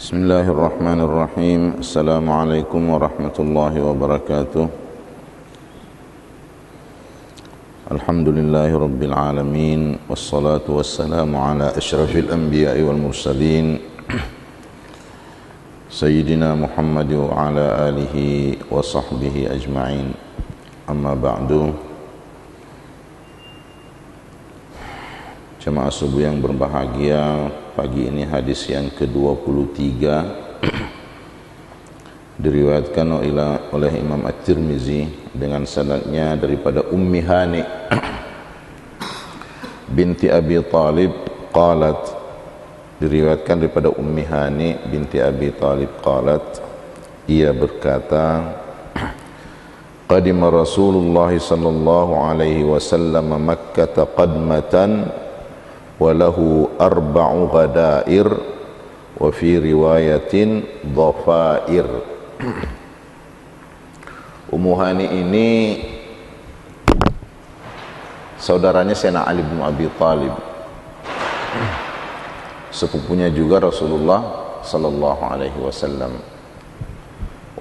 Bismillahirrahmanirrahim. Assalamualaikum warahmatullahi wabarakatuh. Alhamdulillahi rabbil alamin. Wassalatu wassalamu ala ashrafil anbiya'i wal mursalin Sayyidina Muhammad wa ala alihi wa sahbihi ajma'in. Amma ba'du. Jemaah subuh yang berbahagia, pagi ini hadis yang ke-23 diriwayatkan oleh Imam At-Tirmizi dengan sanadnya daripada Ummi Hani binti Abi Talib qalat, diriwayatkan daripada Ummi Hani binti Abi Talib qalat, ia berkata, qadima Rasulullah sallallahu alaihi wasallam Makkah qadmatan walahu arba'u ghadair wa fi riwayatin dhafair. Ummu Hani ini saudaranya Sayyidina Ali bin Abi Talib, sepupunya juga Rasulullah sallallahu alaihi wasallam.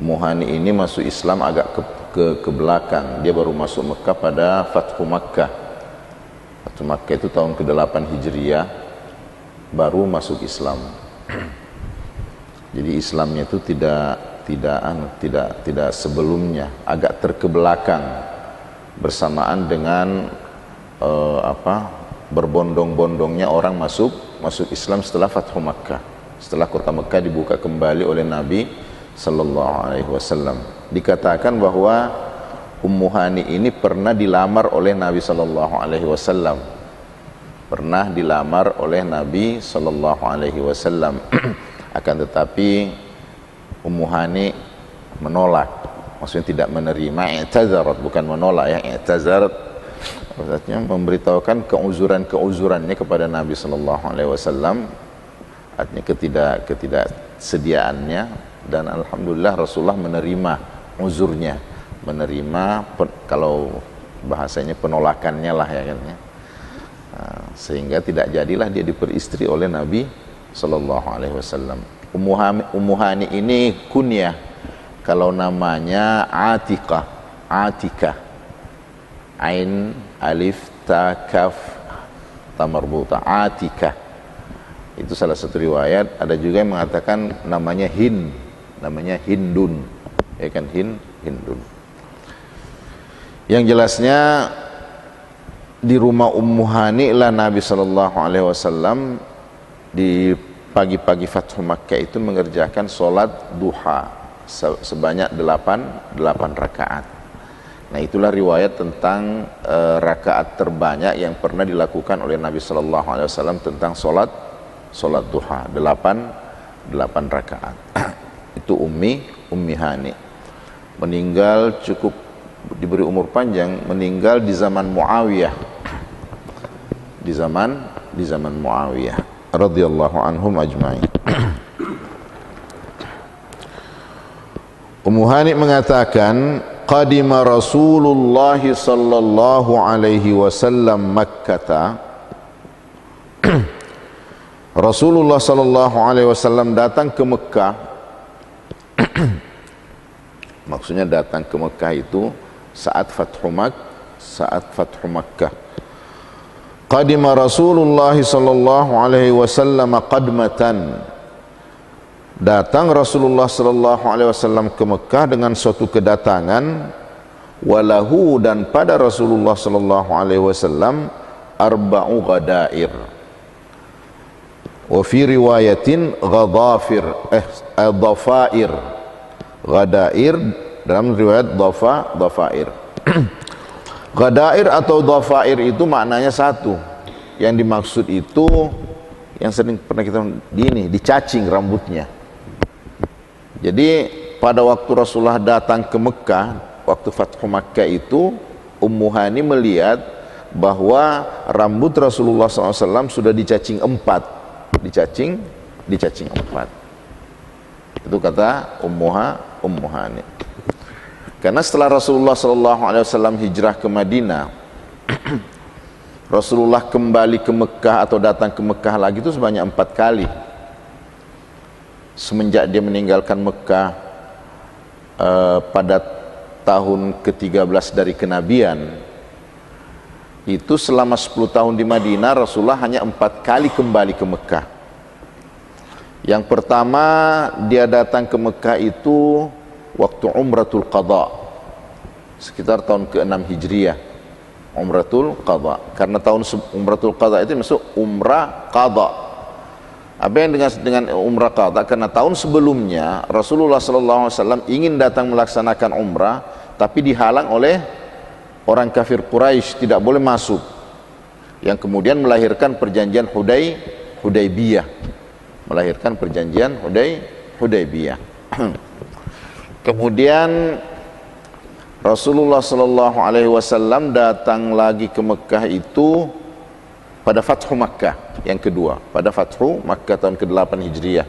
Ummu Hani ini masuk Islam agak ke belakang. Dia baru masuk Mekah pada Fathu Makkah. Fathu Makkah itu tahun ke-8 Hijriah, baru masuk Islam. Jadi Islamnya itu tidak sebelumnya, agak terkebelakang bersamaan dengan berbondong-bondongnya orang masuk Islam setelah Fathu Makkah, setelah kota Mekah dibuka kembali oleh Nabi sallallahu alaihi wasallam. Dikatakan bahwa Ummu Hani ini pernah dilamar oleh Nabi sallallahu alaihi wasallam. Pernah dilamar oleh Nabi sallallahu alaihi wasallam. Akan tetapi Ummu Hani menolak. Maksudnya tidak menerima, i'tazarat, bukan menolak ya, i'tazarat. Maksudnya memberitahukan keuzuran-keuzurannya kepada Nabi sallallahu alaihi wasallam. Artinya ketidaksediaannya, dan alhamdulillah Rasulullah menerima uzurnya. Menerima, kalau bahasanya penolakannya lah ya kan ya. Sehingga tidak jadilah dia diperistri oleh Nabi sallallahu alaihi wasallam. Ummu Hani ini kunyah, kalau namanya Atikah, Ain alif ta kaf ta marbuta, Atikah. Itu salah satu riwayat. Ada juga yang mengatakan namanya Hindun, ya kan, Hindun. Yang jelasnya di rumah Ummu Hani lah Nabi sallallahu alaihi wasallam di pagi-pagi Fathu Makkah itu mengerjakan solat duha sebanyak 8 rakaat. Nah, itulah riwayat tentang rakaat terbanyak yang pernah dilakukan oleh Nabi sallallahu alaihi wasallam tentang solat duha, 8 rakaat. Itu Ummi Hani. Meninggal cukup diberi umur panjang, meninggal di zaman Muawiyah, di zaman Muawiyah radhiyallahu anhum ajma'in. Ummu Hani mengatakan, qadima Rasulullah sallallahu alaihi wasallam Makkah. Rasulullah sallallahu alaihi wasallam datang ke Mekah. Maksudnya datang ke Mekah itu saat Fathu Makkah. Qadima Rasulullah sallallahu alaihi wasallam qadmatan. Datang Rasulullah sallallahu alaihi wasallam ke Mekah dengan suatu kedatangan, walahu, dan pada Rasulullah sallallahu alaihi wasallam arba'u ghadair. Wa fi riwayatin dhafair. Ghadair dalam riwayat dhafair. Ghadair atau dhafair itu maknanya satu. Yang dimaksud itu yang sering pernah kita dicacing rambutnya. Jadi pada waktu Rasulullah datang ke Mekah, waktu Fathu Makkah itu, Ummu Hani melihat bahwa rambut Rasulullah SAW sudah dicacing 4. Dicacing 4. Itu kata Ummu Hani. Karena setelah Rasulullah SAW hijrah ke Madinah, Rasulullah kembali ke Mekah atau datang ke Mekah lagi itu sebanyak 4 kali. semenjak dia meninggalkan Mekah pada tahun ke-13 dari kenabian, itu selama 10 tahun di Madinah Rasulullah hanya 4 kali kembali ke Mekah. Yang pertama dia datang ke Mekah itu waktu Umratul Qadha, sekitar tahun ke-6 Hijriah. Umratul Qadha, karena tahun Umratul Qadha itu masuk umrah qadha. Apa yang dengan umrah qadha? Karena tahun sebelumnya Rasulullah SAW ingin datang melaksanakan umrah, tapi dihalang oleh orang kafir Quraisy, tidak boleh masuk, yang kemudian melahirkan perjanjian Hudaybiyah, melahirkan perjanjian Hudaybiyah. Kemudian Rasulullah SAW datang lagi ke Mekah itu pada Fathu Makkah yang kedua, pada Fathu Makkah tahun ke-8 Hijriah,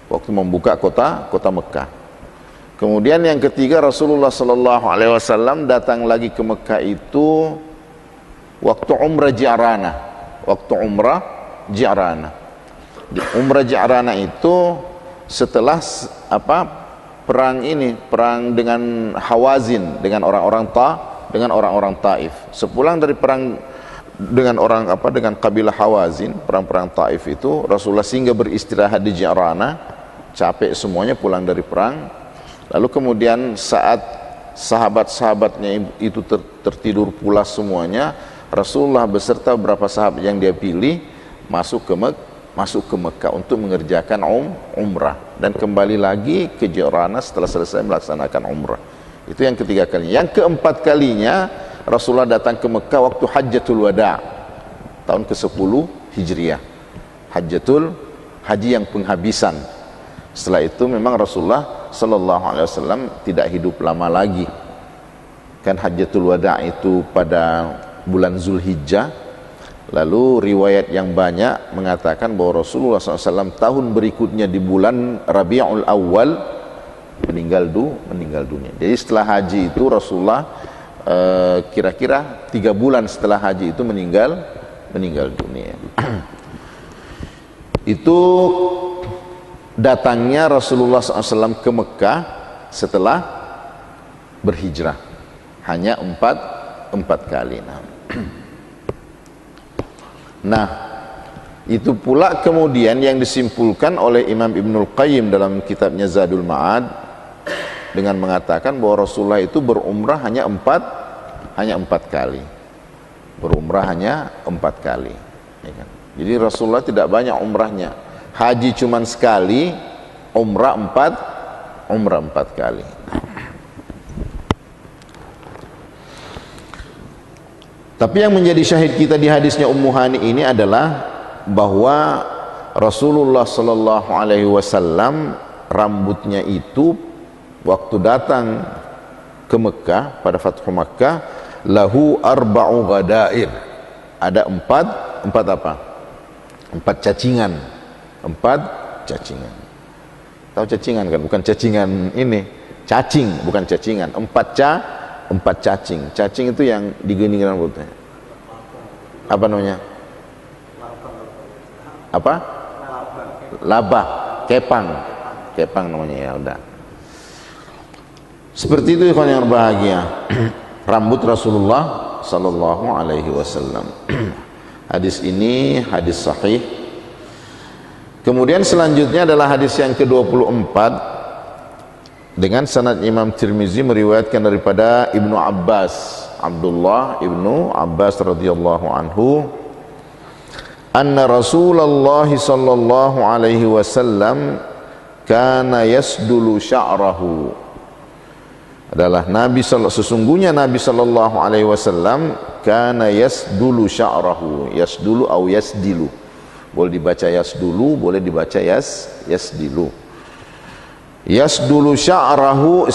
waktu membuka kota Mekah. Kemudian yang ketiga Rasulullah SAW datang lagi ke Mekah itu waktu Umrah Ji'ranah, waktu Umrah Ji'ranah. Di Umrah Ji'ranah itu setelah perang dengan Hawazin, dengan orang-orang Taif. Sepulang dari perang dengan kabilah Hawazin, perang Taif itu, Rasulullah singgah beristirahat di Ji'ranah, capek semuanya pulang dari perang. Lalu kemudian saat sahabat-sahabatnya itu tertidur pulas semuanya, Rasulullah beserta beberapa sahabat yang dia pilih masuk ke Mekah untuk mengerjakan umrah dan kembali lagi ke Ji'ranah setelah selesai melaksanakan umrah. Itu yang ketiga kalinya. Yang keempat kalinya Rasulullah datang ke Mekah waktu Hajjatul Wada' tahun ke-10 Hijriah. Haji yang penghabisan. Setelah itu memang Rasulullah SAW tidak hidup lama lagi. Kan Hajjatul Wada' itu pada bulan Zulhijjah. Lalu riwayat yang banyak mengatakan bahwa Rasulullah SAW tahun berikutnya di bulan Rabiul Awal meninggal dunia. Jadi setelah haji itu Rasulullah kira-kira 3 bulan setelah haji itu meninggal dunia. Itu datangnya Rasulullah SAW ke Mekah setelah berhijrah, hanya 4 kali. Nah, itu pula kemudian yang disimpulkan oleh Imam Ibnul Qayyim dalam kitabnya Zadul Ma'ad dengan mengatakan bahwa Rasulullah itu berumrah hanya 4 kali. Berumrah hanya 4 kali. Ya kan? Jadi Rasulullah tidak banyak umrahnya. Haji cuma sekali, umrah 4 kali. Tapi yang menjadi syahid kita di hadisnya Ummu Hani ini adalah bahwa Rasulullah SAW rambutnya itu waktu datang ke Mekah pada Fathu Makkah, lahu arba'u ghadair, ada 4 cacingan. Tahu cacingan kan? Bukan cacingan ini, cacing, bukan cacingan. 4 cacing. Cacing itu yang digening rambutnya. Apa namanya? Apa? Labah, kepang namanya, ya udah. Seperti itu ikhwan yang berbahagia. Rambut Rasulullah sallallahu alaihi wasallam. Hadis ini hadis sahih. Kemudian selanjutnya adalah hadis yang ke-24 dengan sanad Imam Tirmizi meriwayatkan daripada Ibnu Abbas, Abdullah Ibnu Abbas radhiyallahu anhu, anna Rasulullah sallallahu alaihi wasallam kana yasdulu sya'rahu, adalah sesungguhnya Nabi sallallahu alaihi wasallam kana yasdulu sya'rahu, yasdulu atau yasdilu, boleh dibaca yasdulu, boleh dibaca yasdilu. Yasdulu sya'rahu,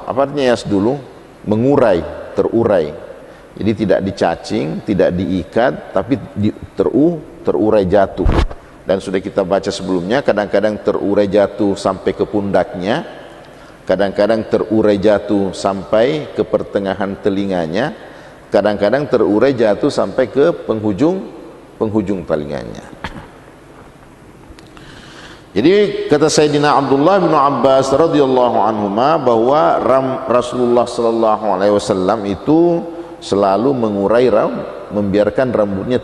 apa artinya yasdulu? Mengurai, terurai. Jadi tidak dicacing, tidak diikat, tapi terurai jatuh. Dan sudah kita baca sebelumnya, kadang-kadang terurai jatuh sampai ke pundaknya, kadang-kadang terurai jatuh sampai ke pertengahan telinganya, kadang-kadang terurai jatuh sampai ke penghujung telinganya. Jadi kata Sayyidina Abdullah bin Abbas radhiyallahu anhuma bahwa Rasulullah sallallahu alaihi wasallam itu selalu mengurai membiarkan rambutnya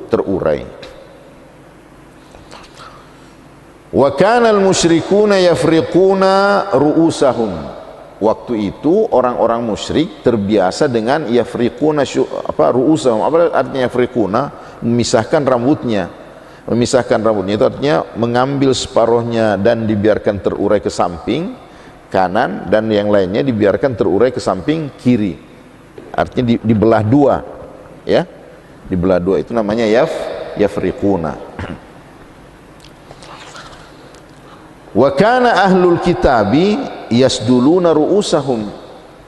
terurai. Wa kana al-musyrikuna yafriquna ru'usahum. Waktu itu orang-orang musyrik terbiasa dengan yafriquna ru'usahum. Apa artinya yafriquna? Memisahkan rambutnya. Memisahkan rambutnya itu artinya mengambil separuhnya dan dibiarkan terurai ke samping kanan, dan yang lainnya dibiarkan terurai ke samping kiri. Artinya dibelah dua, ya, dibelah dua, itu namanya yafriquna. Wa kana ahlul kitabi yasduluna ru'usahum.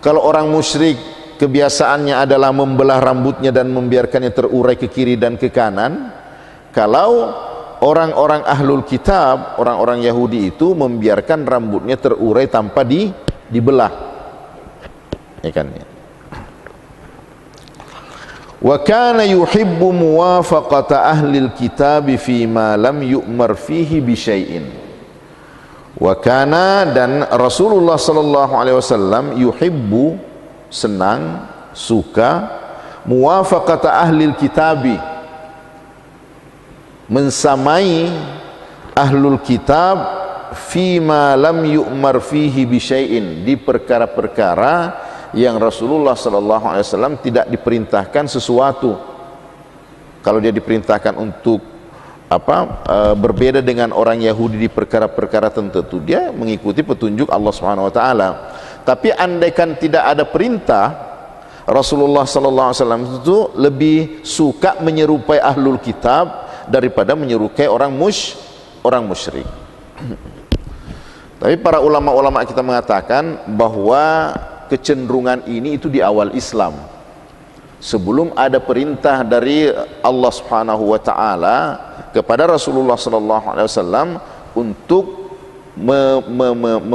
Kalau orang musyrik kebiasaannya adalah membelah rambutnya dan membiarkannya terurai ke kiri dan ke kanan. Kalau orang-orang ahlul kitab, orang-orang Yahudi itu membiarkan rambutnya terurai tanpa dibelah, ya kan, ya. Wa kana yuhibbu muwafaqata ahlil kitab fi ma lam yu'mar fihi bi syai'in. Wa kana, dan Rasulullah sallallahu alaihi wasallam yuhibbu, senang, suka, muwafaqata ahlil kitabi, mensamai ahlul kitab fima lam yu'mar fihi bisyai'in, di perkara-perkara yang Rasulullah sallallahu alaihi wasallam tidak diperintahkan sesuatu. Kalau dia diperintahkan untuk berbeda dengan orang Yahudi di perkara-perkara tertentu, dia mengikuti petunjuk Allah Subhanahu wa taala. Tapi andaikan tidak ada perintah, Rasulullah sallallahu alaihi wasallam itu lebih suka menyerupai ahlul kitab daripada menyerupai orang musyrik. Tapi para ulama-ulama kita mengatakan bahwa kecenderungan ini itu di awal Islam, sebelum ada perintah dari Allah Subhanahu wa taala kepada Rasulullah sallallahu alaihi wasallam untuk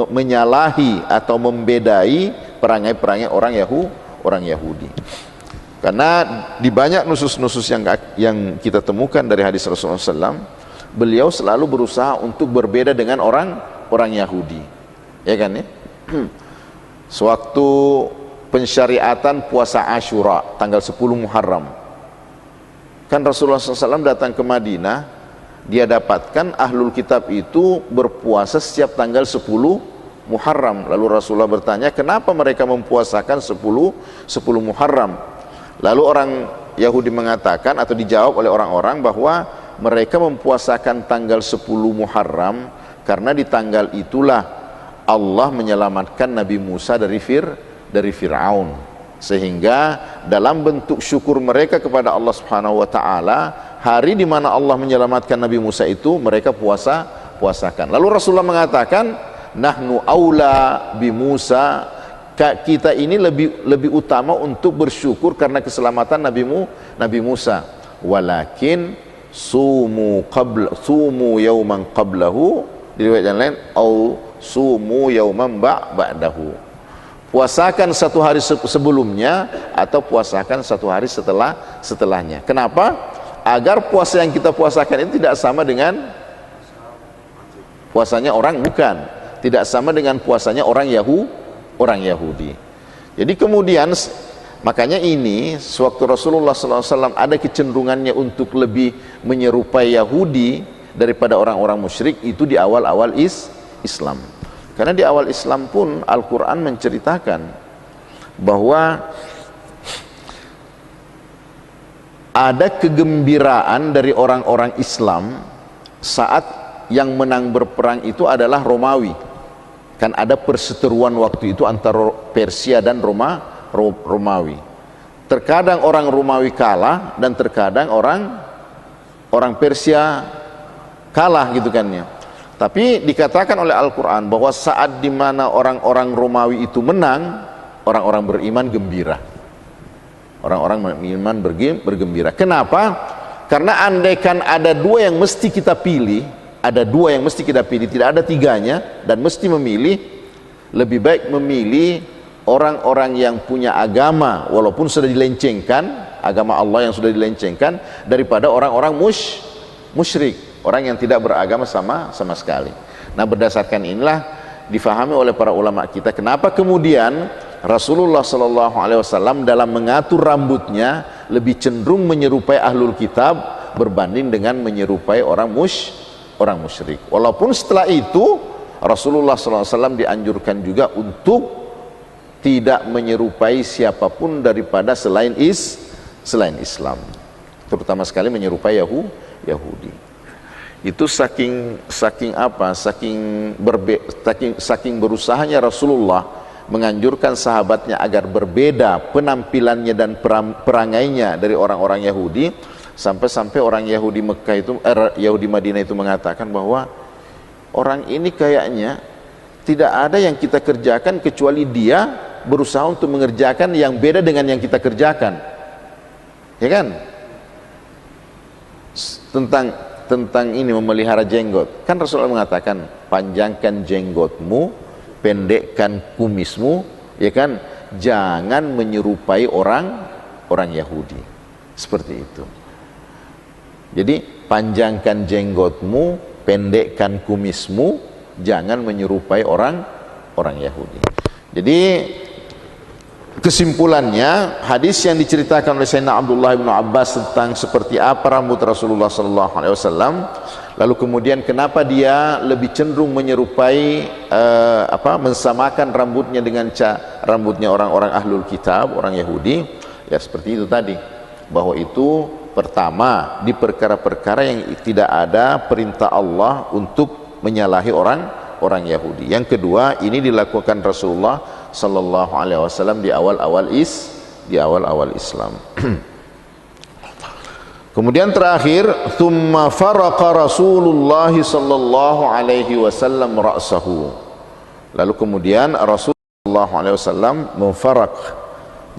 menyalahi atau membedai perangai-perangai orang Yahudi. Karena di banyak nusus-nusus yang kita temukan dari hadis Rasulullah SAW, beliau selalu berusaha untuk berbeda dengan orang Yahudi, ya kan, ya. Sewaktu pensyariatan puasa Asyura tanggal 10 Muharram, kan Rasulullah SAW datang ke Madinah, dia dapatkan ahlul kitab itu berpuasa setiap tanggal 10 Muharram. Lalu Rasulullah bertanya, kenapa mereka mempuasakan 10 Muharram? Lalu orang Yahudi mengatakan, atau dijawab oleh orang-orang, bahwa mereka mempuasakan tanggal 10 Muharram karena di tanggal itulah Allah menyelamatkan Nabi Musa dari Fir'aun. Sehingga dalam bentuk syukur mereka kepada Allah Subhanahu wa taala, hari di mana Allah menyelamatkan Nabi Musa itu mereka puasakan. Lalu Rasulullah mengatakan, nahnu aula bi Musa, kita ini lebih utama untuk bersyukur karena keselamatan Nabi Musa. Walakin sumu yauman qablahu, di riwayat yang lain, au sumu yauman ba'dahu. Puasakan satu hari sebelumnya atau puasakan satu hari setelahnya. Kenapa? Agar puasa yang kita puasakan itu tidak sama dengan puasanya orang, bukan, tidak sama dengan puasanya orang Yahudi. Jadi kemudian makanya ini sewaktu Rasulullah SAW ada kecenderungannya untuk lebih menyerupai Yahudi daripada orang-orang musyrik, itu di awal-awal Islam. Karena di awal Islam pun Al-Quran menceritakan bahwa ada kegembiraan dari orang-orang Islam saat yang menang berperang itu adalah Romawi. Kan ada perseteruan waktu itu antara Persia dan Romawi. Terkadang orang Romawi kalah dan terkadang orang Persia kalah, gitu kan, ya. Tapi dikatakan oleh Al-Quran bahwa saat dimana orang-orang Romawi itu menang, orang-orang beriman gembira. Orang-orang beriman bergembira. Kenapa? Karena andaikan ada dua yang mesti kita pilih, tidak ada tiganya, dan mesti memilih, lebih baik memilih orang-orang yang punya agama walaupun sudah dilencengkan, agama Allah yang sudah dilencengkan, daripada orang-orang musyrik. orang yang tidak beragama sama sekali. Nah, berdasarkan inilah difahami oleh para ulama kita kenapa kemudian Rasulullah Shallallahu Alaihi Wasallam dalam mengatur rambutnya lebih cenderung menyerupai ahlul kitab berbanding dengan menyerupai orang musyrik. Walaupun setelah itu Rasulullah Shallallahu Alaihi Wasallam dianjurkan juga untuk tidak menyerupai siapapun daripada selain Islam, terutama sekali menyerupai Yahudi. Itu saking berusahanya Rasulullah menganjurkan sahabatnya agar berbeda penampilannya dan perangainya dari orang-orang Yahudi, sampai-sampai orang Yahudi Mekah itu Yahudi Madinah itu mengatakan bahwa orang ini kayaknya tidak ada yang kita kerjakan kecuali dia berusaha untuk mengerjakan yang beda dengan yang kita kerjakan, ya kan? Tentang ini memelihara jenggot, kan Rasulullah mengatakan panjangkan jenggotmu, pendekkan kumismu, ya kan? Jangan menyerupai orang Yahudi, seperti itu. Jadi panjangkan jenggotmu, pendekkan kumismu, jangan menyerupai orang Yahudi. Jadi kesimpulannya, hadis yang diceritakan oleh Sayyidina Abdullah bin Abbas tentang seperti apa rambut Rasulullah SAW, lalu kemudian kenapa dia lebih cenderung menyerupai mensamakan rambutnya dengan rambutnya orang-orang ahlul kitab, orang Yahudi, ya seperti itu tadi, bahwa itu pertama di perkara-perkara yang tidak ada perintah Allah untuk menyalahi orang Yahudi. Yang kedua, ini dilakukan Rasulullah sallallahu alaihi wasallam di awal-awal Islam. Kemudian terakhir, thumma faraqa Rasulullah sallallahu alaihi wasallam ra'sahu. Lalu kemudian Rasulullah sallallahu alaihi wasallam memfarak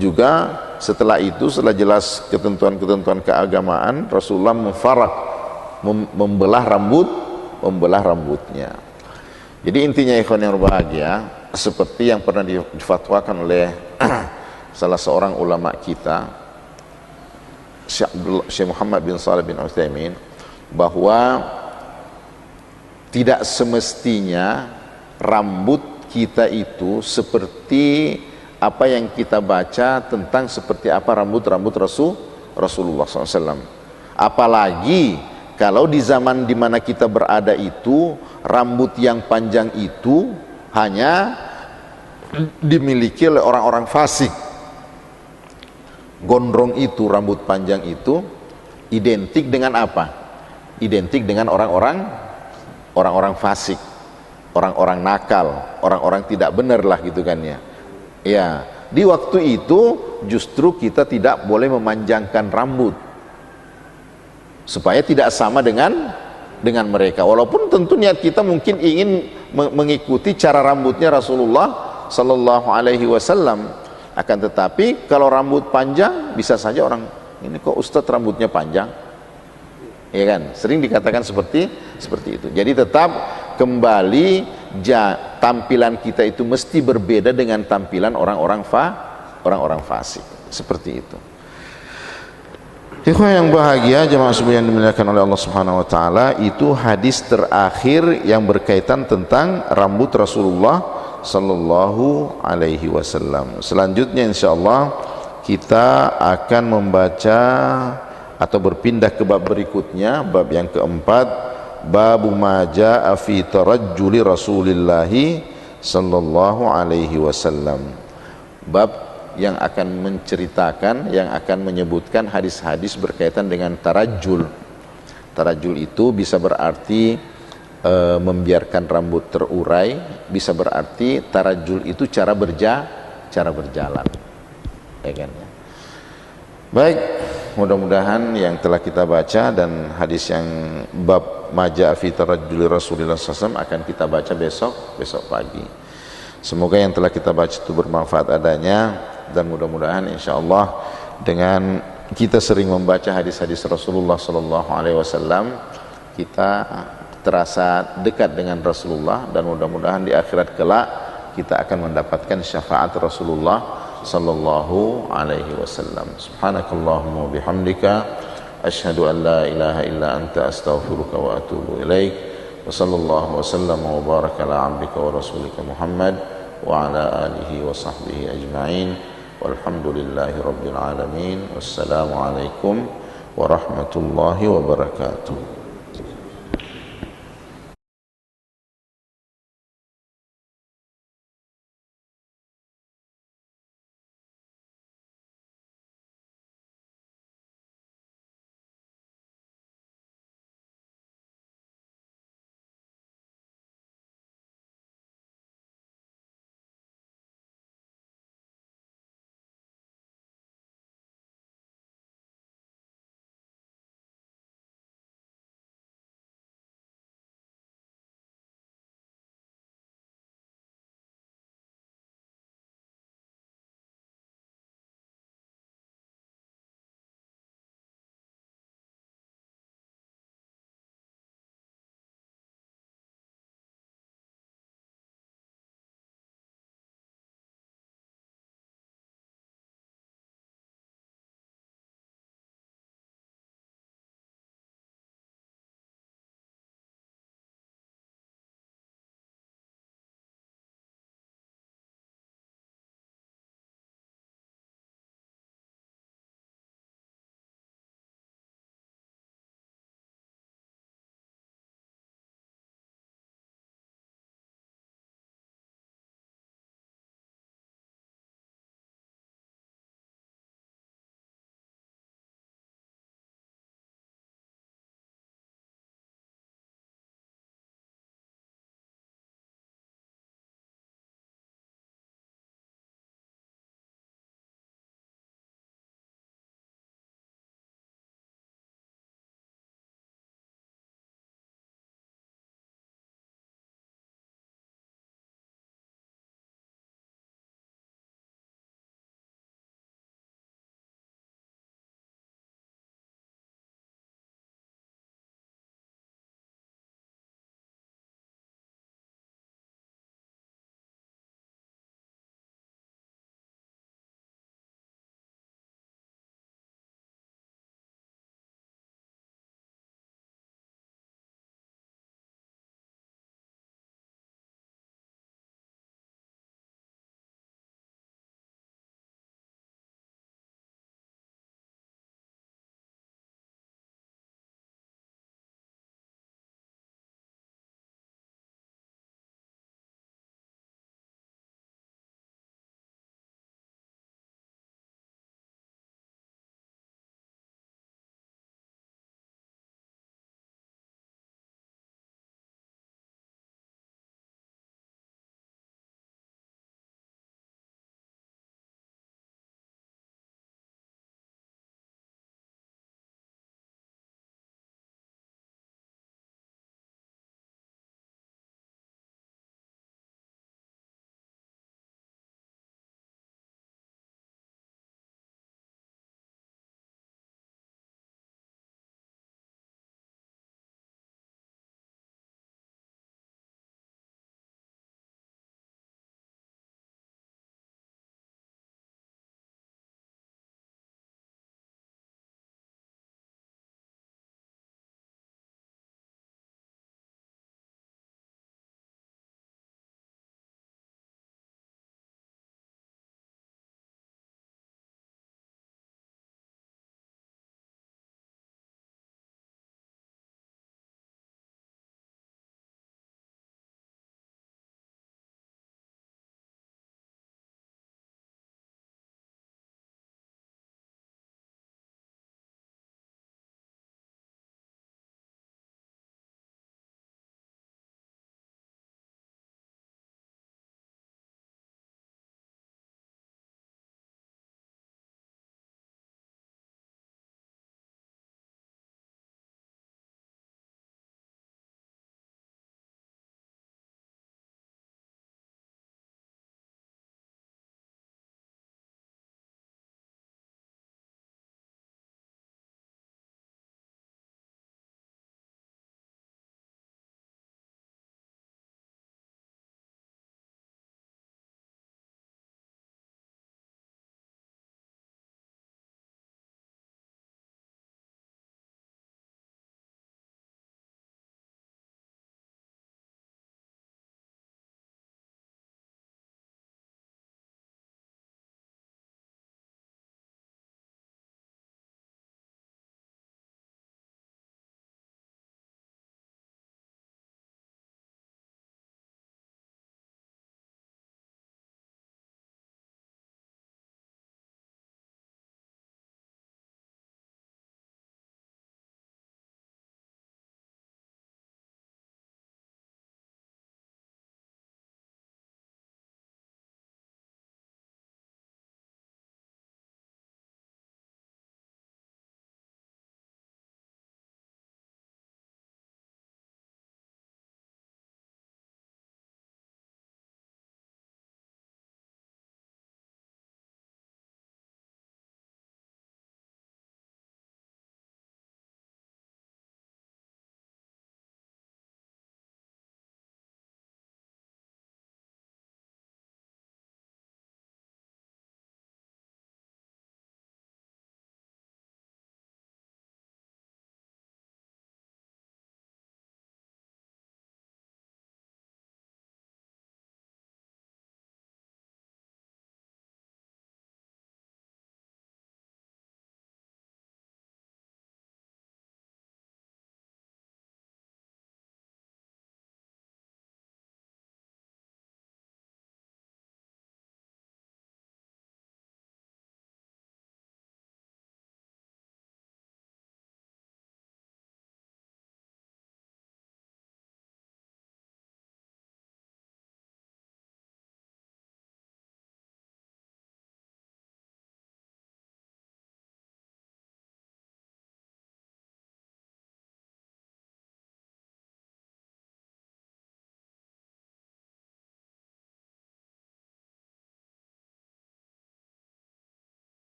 juga setelah itu, setelah jelas ketentuan-ketentuan keagamaan, Rasulullah memfarak, membelah rambutnya. Jadi intinya ikhwan yang berbahagia, seperti yang pernah difatwakan oleh salah seorang ulama kita, Syekh Muhammad bin Shalih bin Utsaimin, bahwa tidak semestinya rambut kita itu seperti apa yang kita baca tentang seperti apa rambut Rasulullah SAW. Apalagi kalau di zaman di mana kita berada itu, rambut yang panjang itu hanya dimiliki oleh orang-orang fasik. Gondrong itu, rambut panjang itu identik dengan apa? Identik dengan orang-orang fasik, orang-orang nakal, orang-orang tidak benar lah gitu kan ya. Ya, di waktu itu justru kita tidak boleh memanjangkan rambut supaya tidak sama dengan mereka. Walaupun tentu niat kita mungkin ingin mengikuti cara rambutnya Rasulullah sallallahu alaihi wasallam, akan tetapi kalau rambut panjang bisa saja orang ini kok Ustadz rambutnya panjang, ya kan? Sering dikatakan seperti itu. Jadi tetap kembali tampilan kita itu mesti berbeda dengan tampilan orang-orang fasik, seperti itu. Ikhwan yang bahagia, jemaah sekalian yang dimuliakan oleh Allah Subhanahu wa taala, itu hadis terakhir yang berkaitan tentang rambut Rasulullah sallallahu alaihi wasallam. Selanjutnya insyaallah kita akan membaca atau berpindah ke bab berikutnya, bab yang keempat, bab ma jaa fi tarajjuli Rasulillah sallallahu alaihi wasallam. Bab yang akan menceritakan, yang akan menyebutkan hadis-hadis berkaitan dengan tarajjul. Tarajjul itu bisa berarti membiarkan rambut terurai, bisa berarti tarajjul itu cara berjalan, ya kan? Baik, mudah-mudahan yang telah kita baca dan hadis yang bab maja fi tarajjuli Rasulullah SAW akan kita baca besok pagi. Semoga yang telah kita baca itu bermanfaat adanya, dan mudah-mudahan insyaallah dengan kita sering membaca hadis-hadis Rasulullah sallallahu alaihi wasallam, kita terasa dekat dengan Rasulullah, dan mudah-mudahan di akhirat kelak kita akan mendapatkan syafaat Rasulullah sallallahu alaihi wasallam. Subhanakallahumma bihamdika asyhadu an la ilaha illa anta astaghfiruka wa atubu ilaik. Wa sallallahu wa sallama wa baraka ala abdika wa rasulika Muhammad wa ala alihi wa sahbihi ajma'in. Walhamdulillahi rabbil alamin. Wassalamu alaikum warahmatullahi wabarakatuh.